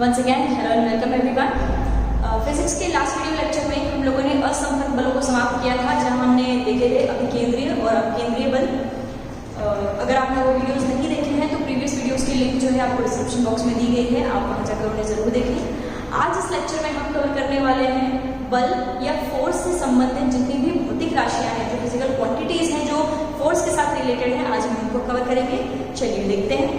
Once again hello and welcome everyone. Physics के last video lecture में हम लोगों ने असंपर्क बलों को समाप्त किया था, जहां हमने देखे थे अभिकेंद्रीय और अपकेंद्रीय बल। अगर आपने वो वीडियोस नहीं देखे हैं तो प्रीवियस वीडियोस की लिंक जो है आपको डिस्क्रिप्शन बॉक्स में दी गई है, आप वहां जाकर उन्हें जरूर देखें। आज इस लेक्चर में हम कवर करने वाले हैं बल या फोर्स से संबंधित जितनी भी भौतिक राशियां हैं, जो फिजिकल क्वांटिटीज हैं जो फोर्स के साथ रिलेटेड है, आज हम इनको कवर करेंगे। चलिए देखते हैं।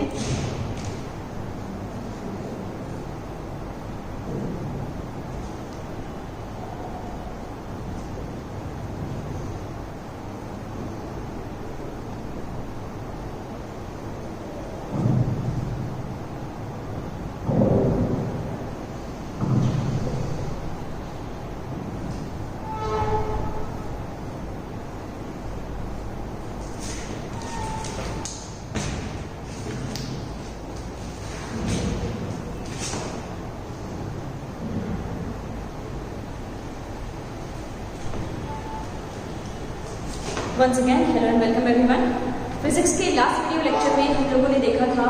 Once again hello and welcome everyone. Physics के लास्ट वीडियो लेक्चर में हम लोगों ने देखा था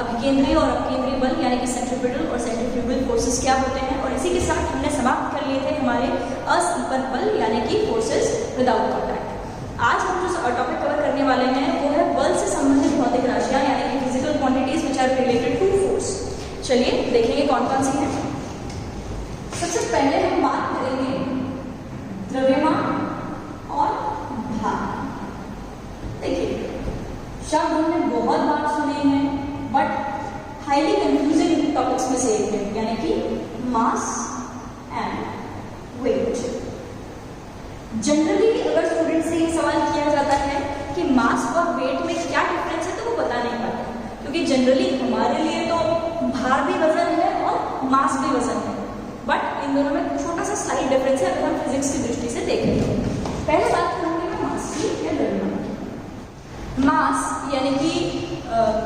अभिकेंद्रीय और अपकेंद्रीय बल यानी कि सेंट्रीपिटल और सेंट्रीफ्यूगल फोर्सेस क्या होते हैं, और इसी के साथ हमने समाप्त कर लिए थे हमारे असंपर्क बल यानी कि फोर्सेस विदाउट कॉन्टैक्ट। आज हम जो टॉपिक कवर करने वाले हैं वो है बल से संबंधित भौतिक राशियां यानी कि physical quantities which are related to force. चलिए देखेंगे कौन कौन सी है। सबसे पहले हम बात करेंगे द्रव्यमान और भार। देखिए, शब्द हमने बहुत बार सुने हैं बट हाईली कंफ्यूजिंग टॉपिक्स में से एक है, यानी कि मास एंड वेट। जनरली अगर स्टूडेंट से ये सवाल किया जाता है कि मास और वेट में क्या डिफरेंस है तो वो बता नहीं पाते, क्योंकि जनरली हमारे लिए तो भार भी वजन है और मास भी वजन है, बट इन दोनों में छोटा सा स्लाइट डिफरेंस है अगर हम फिजिक्स की दृष्टि से देखें तो। पहले बात करूंगी मैं मास की या द्रव्यमान की। मास यानी कि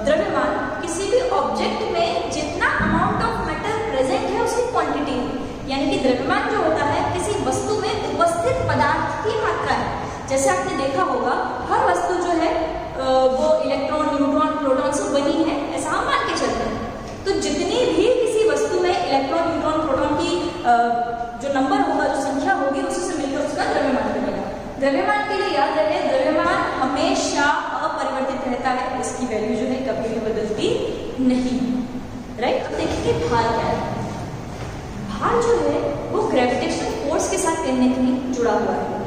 द्रव्यमान किसी भी ऑब्जेक्ट में जितना अमाउंट ऑफ मेटल प्रेजेंट है उसकी क्वांटिटी, यानी कि द्रव्यमान जो होता है किसी वस्तु में उपस्थित पदार्थ की मात्रा है। जैसे आपने देखा होगा हर वस्तु जो है वो इलेक्ट्रॉन, न्यूट्रॉन, प्रोटॉन से बनी है, ऐसा हम मान के चलते हैं। तो जितनी भी किसी वस्तु में इलेक्ट्रॉन, न्यूट्रॉन, प्रोटॉन की जो नंबर होगा, जो संख्या होगी, उसी से मिलकर उसका द्रव्यमान बनेगा। द्रव्यमान के लिए याद रहे, द्रव्यमान हमेशा अपरिवर्तित रहता है, इसकी वैल्यू जो है कभी भी बदलती नहीं, राइट। अब देखिए भार क्या है। भार जो है वो ग्रेविटेशनल फोर्स के साथ कहीं ना कहीं जुड़ा हुआ है।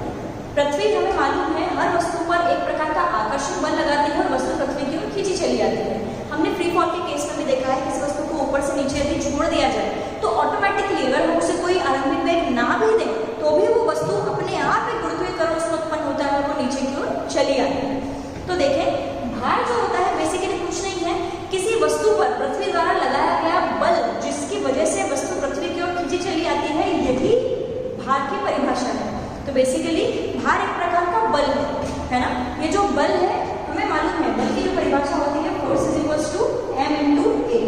पृथ्वी हमें मालूम है हर वस्तु पर एक प्रकार का आकर्षक बल लगाती है और वस्तु पृथ्वी की ओर खींची चली जाती है। हमने फ्री फॉल के केस में भी देखा है, किसी वस्तु को ऊपर से नीचे यदि छोड़ दिया जाए तो ऑटोमेटिकली अगर हम उसे कोई आरंभिक वेग ना भी दें तो भी वो वस्तु अपने आप एक गुरुत्वाकर्षण उसमें उत्पन्न होता है और वो नीचे की ओर चली आती है। तो देखें, भार जो होता है बेसिकली कुछ नहीं है, किसी वस्तु पर पृथ्वी द्वारा लगाया गया बल जिसकी वजह से वस्तु पृथ्वी की ओर खींची चली आती है, यही भार की परिभाषा है। तो बेसिकली भार एक प्रकार का बल है ना। ये जो बल है हमें मालूम है, बल की जो परिभाषा होती है force is equals to m×a,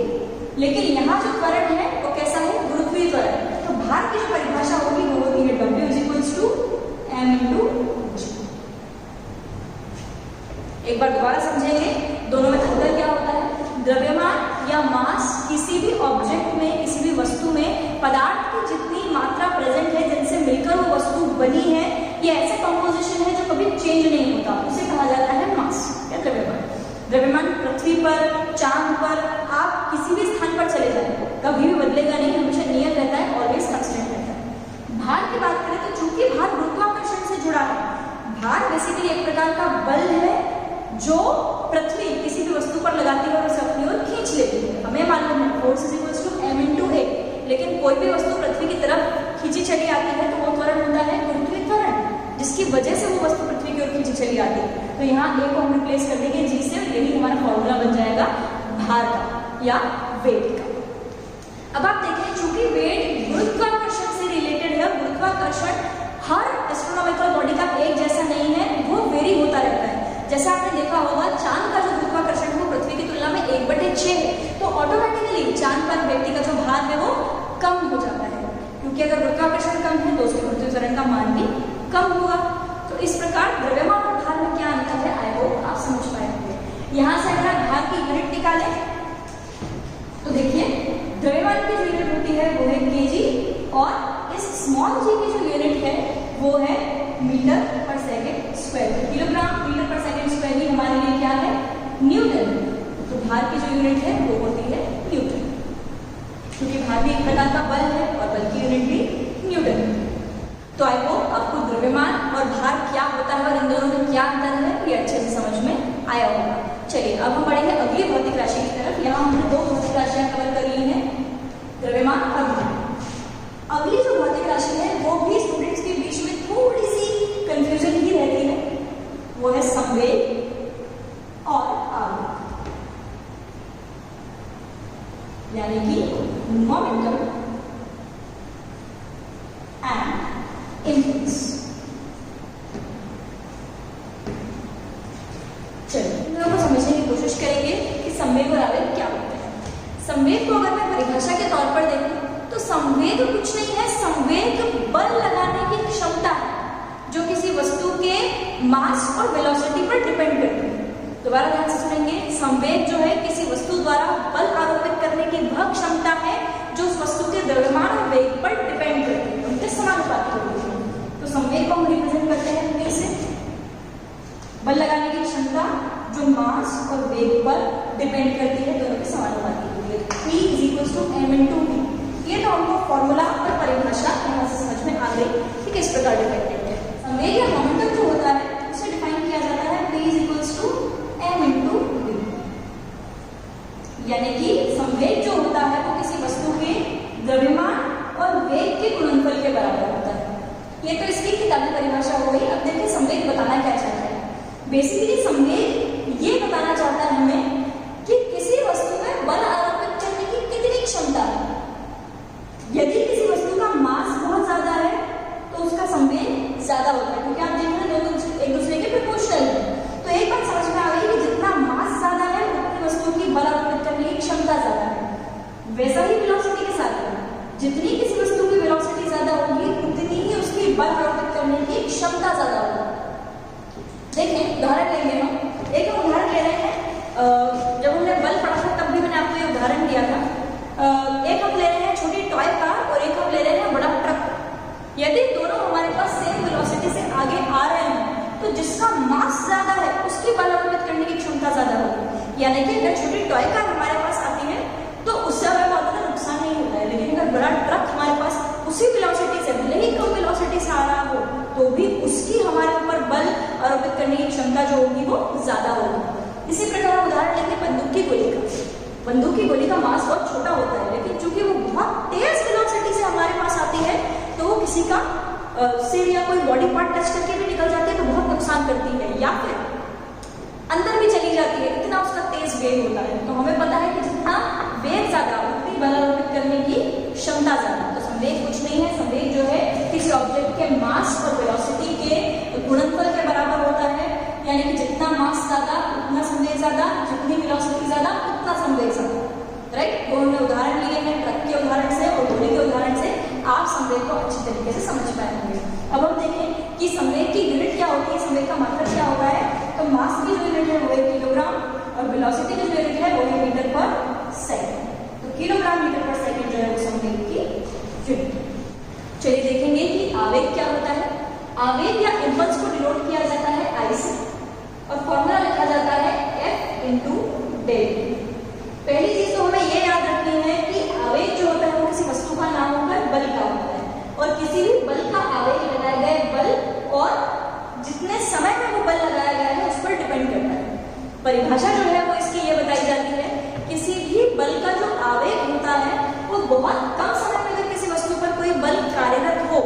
लेकिन यहाँ जो त्वरण है वो कैसा है, गुरुत्वीय त्वरण। तो भार की जो परिभाषा होगी वो होती है w is equals to m×g। एक बार दोबारा समझेंगे दोनों में अंतर क्या होता है। द्रव्यमान या मास किसी भी ऑब्जेक्ट में, किसी भी वस्तु में पदार्थ की जितनी मात्रा प्रेजेंट है जिनसे मिलकर वो वस्तु बनी है, ये ऐसे कंपोजिशन है जो कभी चेंज नहीं होता, उसे कहा जाता है मास या द्रव्यमान। द्रव्यमान पृथ्वी पर, चांद पर, आप किसी भी स्थान पर चले जाए कभी भी बदलेगा नहीं, हमेशा नियत रहता है, ऑलवेज कांस्टेंट रहता है। भार की बात करें तो चूंकि भार गुरुत्वाकर्षण से जुड़ा है, भार बेसिकली एक प्रकार का बल है जो पृथ्वी किसी भी वस्तु पर लगाती है और उसे अपनी ओर खींच लेती है। हमें मालूम है force is equals to m×a, लेकिन कोई भी वस्तु पृथ्वी की तरफ खींची चली आती है तो वो त्वरण होता है गुरुत्वीय त्वरण, जिसकी वजह से वो वस्तु पृथ्वी की ओर खींची चली आती है। तो यहाँ a को हम रिप्लेस कर देंगे g से, और यही हमारा फॉर्मूला बन जाएगा भार का या वेट का। अब आप देखें, चूंकि वेट गुरुत्वाकर्षण से रिलेटेड है, गुरुत्वाकर्षण हर एस्ट्रोनॉमिकल बॉडी का एक जैसा नहीं है, वो वेरी होता रहता है। जैसा आपने देखा होगा चांद का जो गुरुत्वाकर्षण है वो पृथ्वी की तुलना में 1/6 है, तो ऑटोमेटिकली चांद पर व्यक्ति का जो भार है वो कम हो जाता है, क्योंकि अगर गुरुत्वाकर्षण कम है तो उसके गुरुत्वीय त्वरण का मान भी कम होगा। तो इस प्रकार द्रव्यमान और भार में क्या अंतर है, आई होप आप समझ पाए होंगे। यहाँ से अगर भार की यूनिट निकालें तो देखिए द्रव्यमान की जो यूनिट है वो है केजी, और इस स्मॉल जी की जो यूनिट है वो है मीटर पर सेकेंड स्क्वायर। किलोग्राम मीटर पर सेकेंड स्क्वायर ही हमारे लिए क्या है, न्यूटन। तो भार की जो यूनिट है वो होती है न्यूटन, क्योंकि भार भी एक प्रकार का बल है और बल की यूनिट भी न्यूटन है। तो आई होप आपको द्रव्यमान और भार क्या होता है और इन दोनों में क्या अंतर है ये अच्छे से समझ में आया होगा। चलिए अब हम बढ़ेंगे अगली भौतिक राशि की तरफ। यहाँ हमने 2 भौतिक राशियां कवर कर ली हैं, द्रव्यमान और भार। अगली जो भौतिक राशि है वो भी स्टूडेंट्स के बीच में थोड़ी सी कंफ्यूजन ही रहती है, वो है संवेग और आवेग, यानी कि मोमेंटम एंड इम्पल्स। चलिए इन दोनों को समझने की कोशिश करेंगे कि संवेग और आवेग क्या होते हैं। संवेग को अगर मैं परिभाषा के तौर पर देखूं तो संवेग कुछ नहीं है, संवेग बल लगाने की क्षमता है जो किसी वस्तु के मास और वेलोसिटी पर डिपेंड करती है। दोबारा ध्यान से सुनेंगे, संवेग जो है किसी वस्तु द्वारा बल आरोपित करने की वह क्षमता है जो उस वस्तु के द्रव्यमान और वेग पर डिपेंड करती है, उनके समानुपाती होती है। तो संवेग को हम रिप्रेजेंट करते हैं P से, बल लगाने की क्षमता जो मास और वेग पर डिपेंड करती है, दोनों के समानुपाती होती है। P = m/v। ये तो हमको फॉर्मूला और परिभाषा यहाँ से समझ में आ गई कि किस प्रकार डिपेंडेंट है। संवेग या मोमेंटम जो होता है उसे डिफाइन किया जाता है P = m/v, यानी कि संवेग जो होता है वो किसी वस्तु के द्रव्यमान और वेग के गुणनफल के बराबर होता है। ये तो इसकी किताबी परिभाषा हो गई। अब देखिए संवेग बताना क्या चाहता है। बेसिकली संवेग ये बताना चाहता है हमें कि किसी वस्तु में बल आरोपित करने की कितनी क्षमता है। यदि किसी वस्तु का मास बहुत ज्यादा है तो उसका संवेग ज्यादा होता है, क्योंकि आप देख रहे हैं दोनों एक दूसरे के प्रोपोर्शनल है। तो एक बात समझ में आ गई कि जितना मास ज्यादा है उतनी वस्तु की बल आरोपित करने की क्षमता ज्यादा है। वैसा ही वेलोसिटी के साथ है, जितनी किसी वस्तु की वेलोसिटी ज्यादा होगी उतनी ही उसकी बल आरोपित करने की क्षमता ज्यादा होगी। देखें उदाहरण लेंगे हम, एक हम उदाहरण ले रहे हैं, जब हमने बल पढ़ा था तब भी मैंने आपको ये उदाहरण दिया था। एक हम ले रहे हैं छोटी टॉय कार और एक हम ले रहे हैं बड़ा ट्रक। यदि दोनों हमारे पास सेम वेलोसिटी से आगे आ रहे हैं तो जिसका मास ज्यादा है उसकी बल आरोपित करने की क्षमता ज्यादा होगी। यानी कि अगर छोटी टॉय कार हमारे पास आती है तो उससे हमें बहुत ज्यादा नुकसान नहीं होता है, लेकिन अगर बड़ा ट्रक हमारे पास उसी वेलोसिटी से, भले ही कम वेलोसिटी से आ रहा हो तो भी उसकी हमारे ऊपर बल आरोपित करने की क्षमता जो होगी वो ज्यादा होगी। इसी प्रकार हम उदाहरण लेंगे बंदूक की गोली का। बंदूक की गोली का मास बहुत छोटा होता है, लेकिन चूंकि वो बहुत तेज वेलोसिटी से हमारे पास आती है तो वो किसी का सिर या कोई बॉडी पार्ट टच करके भी निकल जाती है तो बहुत नुकसान करती है, या फिर अंदर भी चली जाती है, इतना उसका तेज वेग होता है। तो हमें पता है कि जितना वेग ज्यादा उतनी बल आरोपित करने की क्षमता ज्यादा। तो संवेग कुछ नहीं है, संवेग जो है किसी ऑब्जेक्ट के मास और वेलोसिटी के गुणनफल के बराबर होता है, यानी कि जितना मास ज्यादा उतना संवेग ज्यादा, जितनी वेलोसिटी ज्यादा उतना संवेग ज्यादा। राइट, तो हमने उदाहरण लिए हैं ट्रक के उदाहरण से और गोली के उदाहरण से, आप संवेग को अच्छी तरीके से समझ पाएंगे। अब हम देखें कि संवेग की यूनिट क्या होती है, संवेग का मात्रक क्या होता है। तो मास की जो यूनिट है वो है किलोग्राम और वेलोसिटी की जो यूनिट है वो है मीटर पर सेकंड। तो किलोग्राम मीटर पर सेकंड जो है वो संवेग की यूनिट है। चलिए देखेंगे कि आवेग क्या होता है। आवेग या इम्पल्स को डिनोट किया जाता है I से और फॉर्मूला लिखा जाता है F × del। पहली चीज तो हमें ये याद रखनी है कि आवेग जो होता है वो किसी वस्तु का नाम होकर बल का होता है, और किसी भी बल का आवेग लगाए गए बल और जितने समय में वो बल लगाया गया है उस पर डिपेंड करता है। परिभाषा जो है वो इसकी ये बताई जाती है, किसी भी बल का जो आवेग होता है वो बहुत कम समय में अगर किसी वस्तु पर कोई बल कार्यरत हो,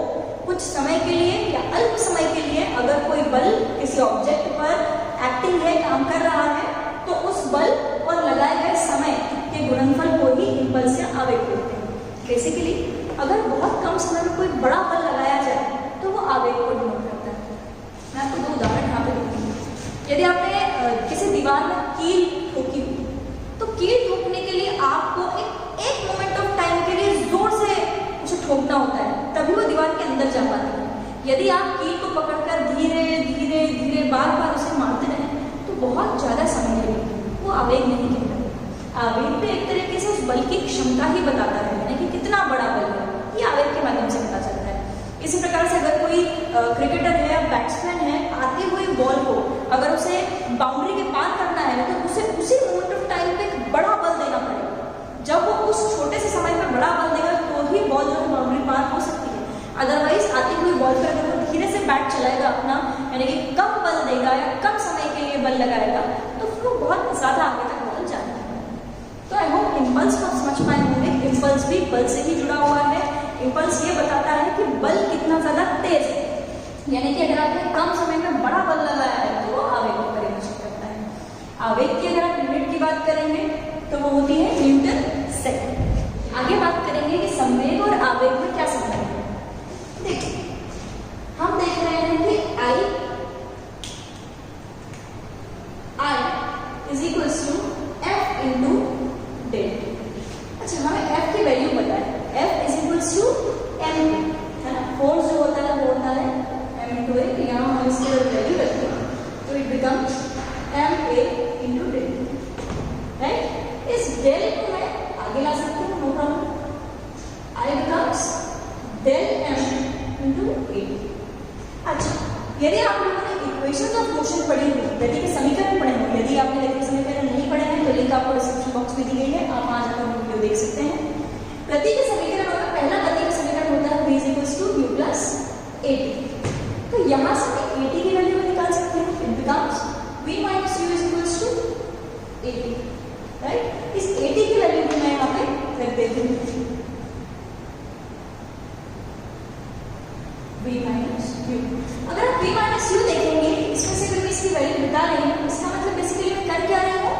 कुछ समय के लिए या अल्प समय के लिए अगर कोई बल किसी ऑब्जेक्ट पर एक्टिंग है, काम कर रहा है, तो उस बल और लगाए गए समय के गुणनफल को ही इम्पल्स या आवेग बोलते हैं। बेसिकली अगर बहुत कम समय में कोई बड़ा बल लगाया जाए तो वो आवेग को डिनोट करता है। मैं आपको 2 उदाहरण यहाँ पे दूंगी। यदि आपने किसी दीवार में कील ठोकी तो कील ठोकने के लिए आपको एक मोमेंट ऑफ टाइम के लिए जोर से उसे ठोकना होता है, तभी वो दीवार के अंदर जा पाता है। यदि आप कील को पकड़कर धीरे धीरे धीरे बार बार उसे मारते रहें तो बहुत ज्यादा समय लगेगा, वो आवेग नहीं कहता। आवेग पे एक तरीके से उस बल की क्षमता ही बताता है, यानी कि कितना कितना बड़ा बल है, ये आवेग के माध्यम से पता चलता है। इसी प्रकार से अगर कोई क्रिकेटर है या बैट्समैन है, आती हुई बॉल को अगर उसे बाउंड्री के पार करना है तो उसे उसी मोमेंट ऑफ टाइम पे एक बड़ा बल देना पड़ेगा। जब वो उस छोटे से समय में बड़ा बल देगा तो ही बॉल जो है बाउंड्री पार हो सकती है। अदरवाइज आती हुई बॉल पर अगर वो धीरे से बैट चलाएगा अपना, यानी कि कम बल देगा या कम समय के लिए बल लगाएगा, तो फिर वो बहुत ज्यादा आगे तक बॉल जाएगा। तो आई होप इम्पल्स को आप समझ पाए होंगे। इम्पल्स भी बल से ही जुड़ा हुआ है। इम्पल्स ये बताता है कि बल कितना ज्यादा तेज है, यानी कि अगर आपने कम समय में बड़ा बल लगाया है तो वो आवेग को परिभाषित करता है। आवेग की अगर आप यूनिट की बात करेंगे तो वो होती है न्यूटन सेकंड। आगे बात करेंगे कि संवेग और आवेग में क्या संबंध है। देखिए, हम देख रहे हैं कि I is equals to F into del. अच्छा, हमें F की वैल्यू पता है, F is equals to M, है ना। फोर्स जो होता है वो होता है M इंटू A। यहाँ हम इसकी वैल्यू रखते हैं तो it becomes MA into del, right. इस डेल को मैं आगे ला सकती हूँ, no problem. I becomes del M into A। अच्छा, यदि आप लोगों ने इक्वेशंस ऑफ मोशन पढ़ी हुई, गति के समीकरण पढ़े हुए, यदि आपने गति के समीकरण नहीं पढ़े हैं तो लिंक आपको डिस्क्रिप्शन बॉक्स में दी गई है, आप वहां जाकर वीडियो देख सकते हैं। गति के समीकरणों में पहला गति का समीकरण होता है v is equals to u plus at। तो यहाँ से मैं at की वैल्यू निकाल सकती हूँ, it becomes v minus u is equals to at, right. इस at की वैल्यू भी मैं यहाँ पे रख देती हूँ v माइनस u। अगर आप v माइनस u देखेंगे, इसमें से अगर इसकी वैल्यू बता रही हूँ, इसका मतलब बेसिकली मैं कर क्या रही हूँ,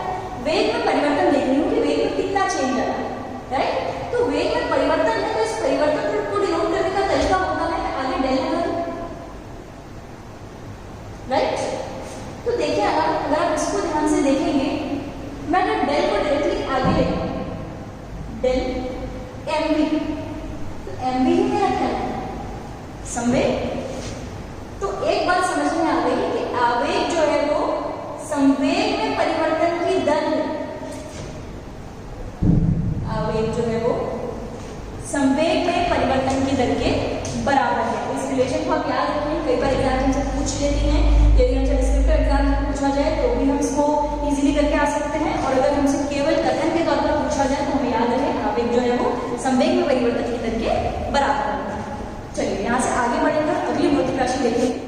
वेग में परिवर्तन देख रही हूँ कि वेग में कितना चेंज आ रहा है, राइट। तो वेग में परिवर्तन है तो इस परिवर्तन को डिनोट करने का तरीका होता है आगे डेल लगा, राइट। तो देखिए, अगर आप इसको ध्यान से देखेंगे, मैं अगर डेल को डायरेक्टली आगे लेंगे, डेल mv, तो mv ही मेरा क्या है, संवेग। तो एक बात समझ में आ गई कि आवेग जो है वो संवेग में परिवर्तन की दर है। आवेग जो है वो संवेग में परिवर्तन की दर के बराबर है। इस रिलेशन को आप याद रखें, कई बार एग्जाम से पूछ लेती हैं। यदि हमसे डिस्क्रिप्टिव एग्जाम में पूछा जाए तो भी हम इसको इजीली करके आ सकते हैं, और अगर हमसे केवल कथन के तौर पर पूछा जाए तो हमें याद रहे आवेग जो है वो संवेग में परिवर्तन की दर के बराबर है। चलिए यहाँ से आगे बढ़ेंगे, अगली भौतिक राशि देखेंगे।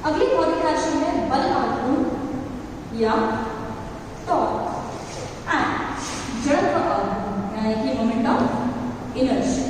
अगली भौतिक राशि है बल आघूर्ण या टॉर्क एंड जड़त्व आघूर्ण, यानी कि मोमेंट ऑफ इनर्शिया।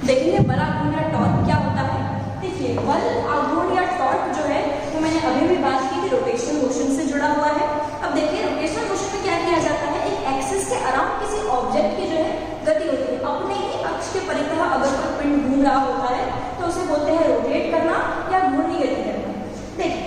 देखेंगे बल आघूर्ण या टॉर्क क्या होता है। देखिए, बल आघूर्ण या टॉर्क जो है वो मैंने अभी भी बात की कि रोटेशनल मोशन से जुड़ा हुआ है। अब देखिए, रोटेशनल मोशन में क्या किया जाता है, एक एक्सिस के अराउंड किसी ऑब्जेक्ट की जो है गति होती है। अपने ही अक्ष के परितः अगर कोई पिंड घूम रहा होता है तो उसे बोलते हैं रोटेट करना या घूर्णी गति करना। देखिए,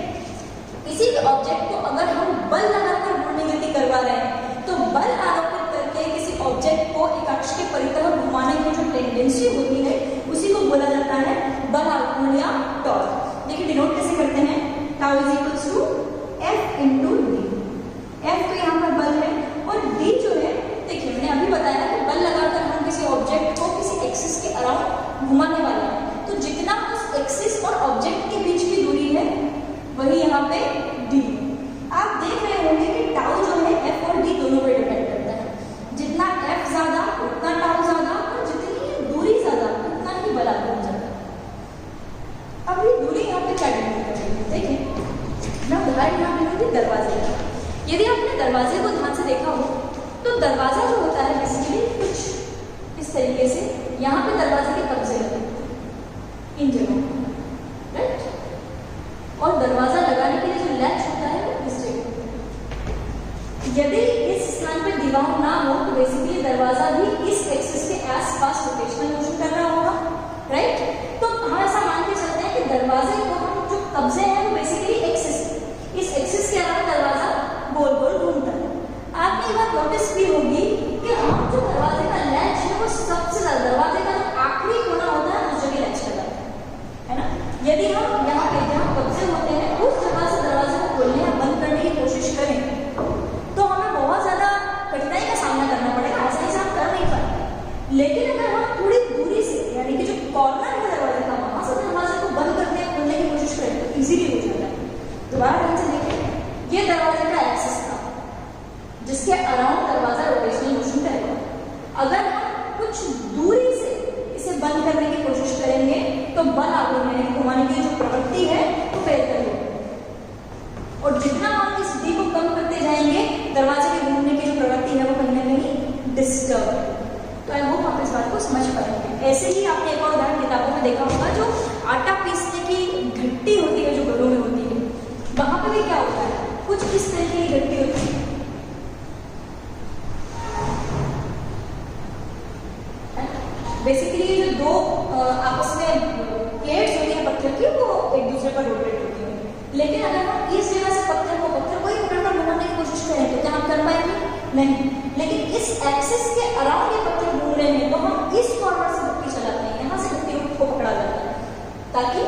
इसी ऑब्जेक्ट को अगर हम बल लगाकर घूर्णी गति करवा रहे हैं तो बल आरोपित करके किसी ऑब्जेक्ट को एक अक्ष के परितः घुमाने की जो टेंडेंसी होती है उसी को बोला जाता है बल आघूर्ण या टॉर्क। देखिए, डिनोट कैसे करते हैं, tau is equals to F into D. F तो यहाँ पर बल है और D जो है, देखिए मैंने अभी बताया कि बल लगाकर हम किसी ऑब्जेक्ट को किसी एक्सिस के अराउंड घुमाने वाले हैं, तो जितना उस एक्सिस और ऑब्जेक्ट के बीच की दूरी है वही यहाँ पे D। आप देख रहे होंगे कि टाउ जो है F और D दोनों पे डिपेंड करता है। जितना F ज्यादा उतना टाउ ज्यादा, और जितनी दूरी ज्यादा उतना ही बल आघूर्ण ज्यादा। अब ये दूरी यहाँ पे क्या डिपेंड करती है, देखिए मैं उदाहरण यहाँ पे लूँगी दरवाजे का। यदि आपने दरवाजे को ध्यान से देखा हो तो दरवाजा जो होता है बेसिकली कुछ इस तरीके से, यहाँ पे दरवाजे के कब्जे लगे इन जगहों, राइट। और दरवाजा लगाने के लिए जो लैच होता है वो इस जगह। यदि इस स्थान पे दीवार ना हो तो बेसिकली दरवाजा भी इस एक्सिस के आसपास रोटेशनल मोशन कर रहा होगा, राइट। तो हम ऐसा मान के चलते हैं कि दरवाजे को हम जो कब्जे हैं वो बेसिकली एक्सिस, इस एक्सिस के अलावा दरवाजा गोल गोल घूमता है। आपने एक बात नोटिस की होगी कि हम जो दरवाजे का लैच है वो सबसे ज्यादा दरवाजे का जो आखिरी कोना होता है उस जगह लैच लगाते हैं, समझ पाएंगे। ऐसे ही आपने एक और उदाहरण किताबों में देखा होगा, जो आटा पीसने की घट्टी होती है जो घरों में होती है, वहां पर भी क्या होता है, कुछ किस तरह की घट्टी होती है। बेसिकली जो दो आपस में प्लेट्स होती है पत्थर की, वो एक दूसरे पर रोटेट होती है। लेकिन अगर हम इस जगह से पत्थर को ही पकड़ कर घुमाने की कोशिश करें तो क्या हम कर पाएंगे? नहीं। लेकिन इस एक्सिस के अराउंड ये पत्थर घूम रहे हैं, तो हम इस कॉर्नर से घुट्टी चलाते हैं, यहाँ से घुट्टी को पकड़ा जाता है, ताकि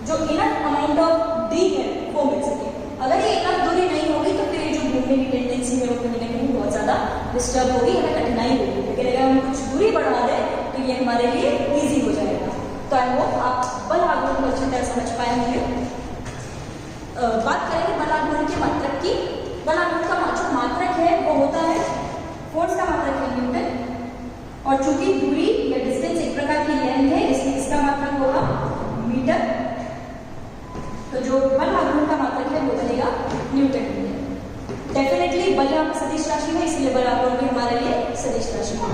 जो इनफ अमाउंट ऑफ डी है वो मिल सके। अगर ये इनफ दूरी नहीं होगी तो फिर ये जो घूमने की टेंडेंसी है वो कहीं ना कहीं बहुत ज्यादा डिस्टर्ब होगी, हमें कठिनाई होगी। लेकिन अगर हम कुछ दूरी बढ़ा दें तो ये हमारे लिए इजी हो जाएगा। तो आई होप आप बल आघूर्ण को अच्छी तरह समझ पाए होंगे। बात करेंगे बल आघूर्ण के मात्रक की। बल आघूर्ण का जो मात्रक है वो होता है फोर्स का मात्रक है न्यूटन, और चूंकि दूरी या डिस्टेंस एक प्रकार की लेंथ है इसलिए इसका मात्रक होगा मीटर। तो जो बल आघूर्ण का मात्रक है वो बनेगा न्यूटन मीटर। डेफिनेटली बल यहाँ पर सदिश राशि है, इसलिए बल आघूर्ण भी हमारे लिए सदिश राशि है।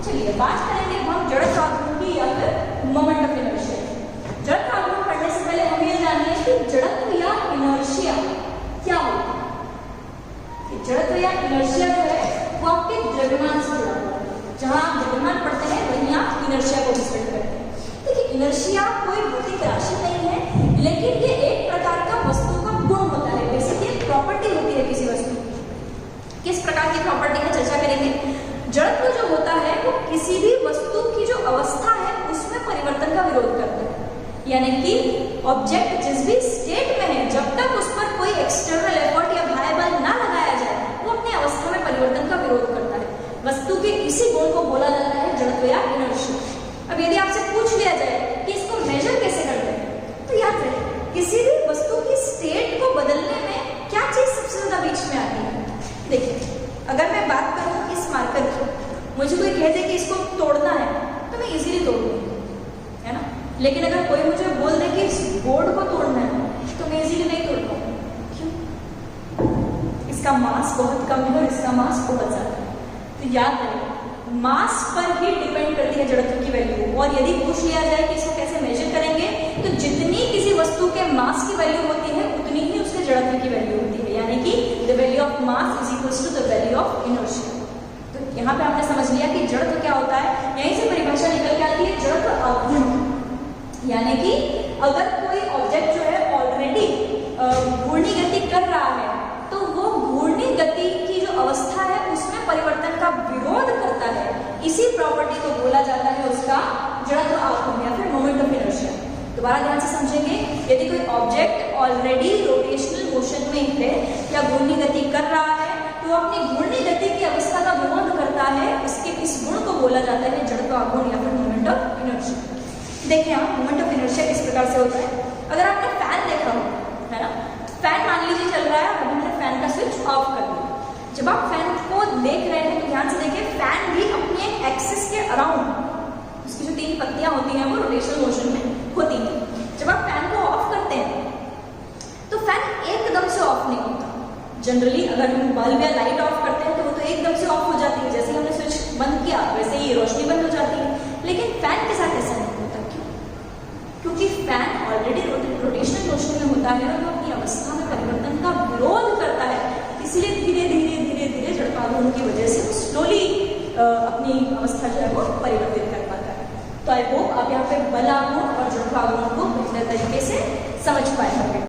चलिए बात करेंगे हम जड़त्व आघूर्ण की या फिर मोमेंट ऑफ इनर्शिया। जड़त्व आघूर्ण पढ़ने से पहले हम ये जानिए कि जड़त्व या इनर्शिया क्या होता है। जड़त्व या इनर्शिया जो है वो आपके द्रव्यमान से जुड़ा हुआ है। जहां आप द्रव्यमान पढ़ते हैं वहीं आप इनर्शिया को भी स्टडी करते हैं। देखिए इनर्शिया कोई भौतिक राशि नहीं है, लेकिन ये एक प्रकार का वस्तु का गुण होता है। बेसिकली एक प्रॉपर्टी होती है किसी वस्तु की। किस प्रकार की प्रॉपर्टी का चर्चा करेंगे। जड़त्व जो होता है वो किसी भी वस्तु की जो अवस्था है उसमें परिवर्तन का विरोध करता है। यानी कि ऑब्जेक्ट जिस भी स्टेट में है, जब तक उस पर कोई एक्सटर्नल एफर्ट या बाह्य बल ना लगाया जाए, वो अपने अवस्था में परिवर्तन का विरोध करता है। वस्तु के इसी गुण को बोला जाता है जड़त्व या इनर्शिया। अब यदि आपसे पूछ लिया जाए कि इसको मेजर कैसे करते हैं, तो याद रहे किसी भी वस्तु की स्टेट को बदलने में क्या चीज सबसे ज्यादा बीच में आती है। देखिए अगर मैं बात करूं इस मार्कर की, मुझे कोई कह दे कि इसको तोड़ना है तो मैं इजीली तोड़ दूंगी, है ना। लेकिन अगर कोई मुझे बोल दे कि इस बोर्ड को तोड़ना है तो मैं इजीली नहीं तोड़ पाऊंगी। क्यों? इसका मास बहुत कम है और इसका मास बहुत ज्यादा है। तो याद रहे मास पर ही डिपेंड करती है जड़त्व की वैल्यू। और यदि पूछ लिया जाए कि इसको कैसे मेजर करेंगे, तो जितनी किसी वस्तु के मास की वैल्यू होती है उतनी ही उसके जड़त्व की वैल्यू होती है। यानी कि the value of mass is equal to the value of inertia. तो यहाँ पे आपने समझ लिया कि जड़त्व क्या होता है। यहीं से परिभाषा निकल के आती है जड़त्व आघूर्ण। यानी कि अगर कोई ऑब्जेक्ट जो है ऑलरेडी घूर्णी गति कर रहा है, तो वो घूर्णी गति की जो अवस्था है उसमें परिवर्तन का विरोध करता है। इसी प्रॉपर्टी को बोला जाता है उसका जड़त्व आघूर्ण या फिर मोमेंट ऑफ इनर्शिया। दोबारा ध्यान से समझेंगे, यदि कोई ऑब्जेक्ट ऑलरेडी रोटेशनल मोशन में है या घूर्णी गति कर रहा है, तो अपनी घूर्णी गति की अवस्था का विरोध करता है। इसके इस गुण को बोला जाता है जड़त्व आघूर्ण या फिर मोमेंट ऑफ इनर्शिया। देखिए आप मोमेंट ऑफ इनर्शिया किस प्रकार से होता है। अगर आपने फैन देखा हो, है ना, फैन मान लीजिए चल रहा है, अब हमने फैन का स्विच ऑफ कर दिया। जब आप फैन को देख रहे हैं तो ध्यान से देखिए, फैन भी अपने एक एक्सिस के अराउंड, उसकी जो 3 पत्तियां होती हैं वो रोटेशनल मोशन में होती हैं। जब आप फैन को ऑफ करते हैं तो फैन एकदम से ऑफ नहीं होता। जनरली अगर हम बल्ब या लाइट ऑफ करते हैं तो वो तो एकदम से ऑफ हो जाती है, जैसे हमने स्विच बंद किया वैसे ही रोशनी बंद हो जाती है। लेकिन फैन के साथ ऐसा नहीं होता। क्यों? क्योंकि फैन ऑलरेडी रोटेशनल मोशन में होता है और वो अपनी अवस्था में परिवर्तन का विरोध करता है। इसलिए धीरे धीरे धीरे धीरे जड़त्व आघूर्ण की वजह से स्लोली अपनी अवस्था जो है वो परिवर्तित कर पाता है। तो आई होप आप यहाँ पे बल आघूर्ण और जड़त्व आघूर्ण को बेहतर तरीके से समझ पाए।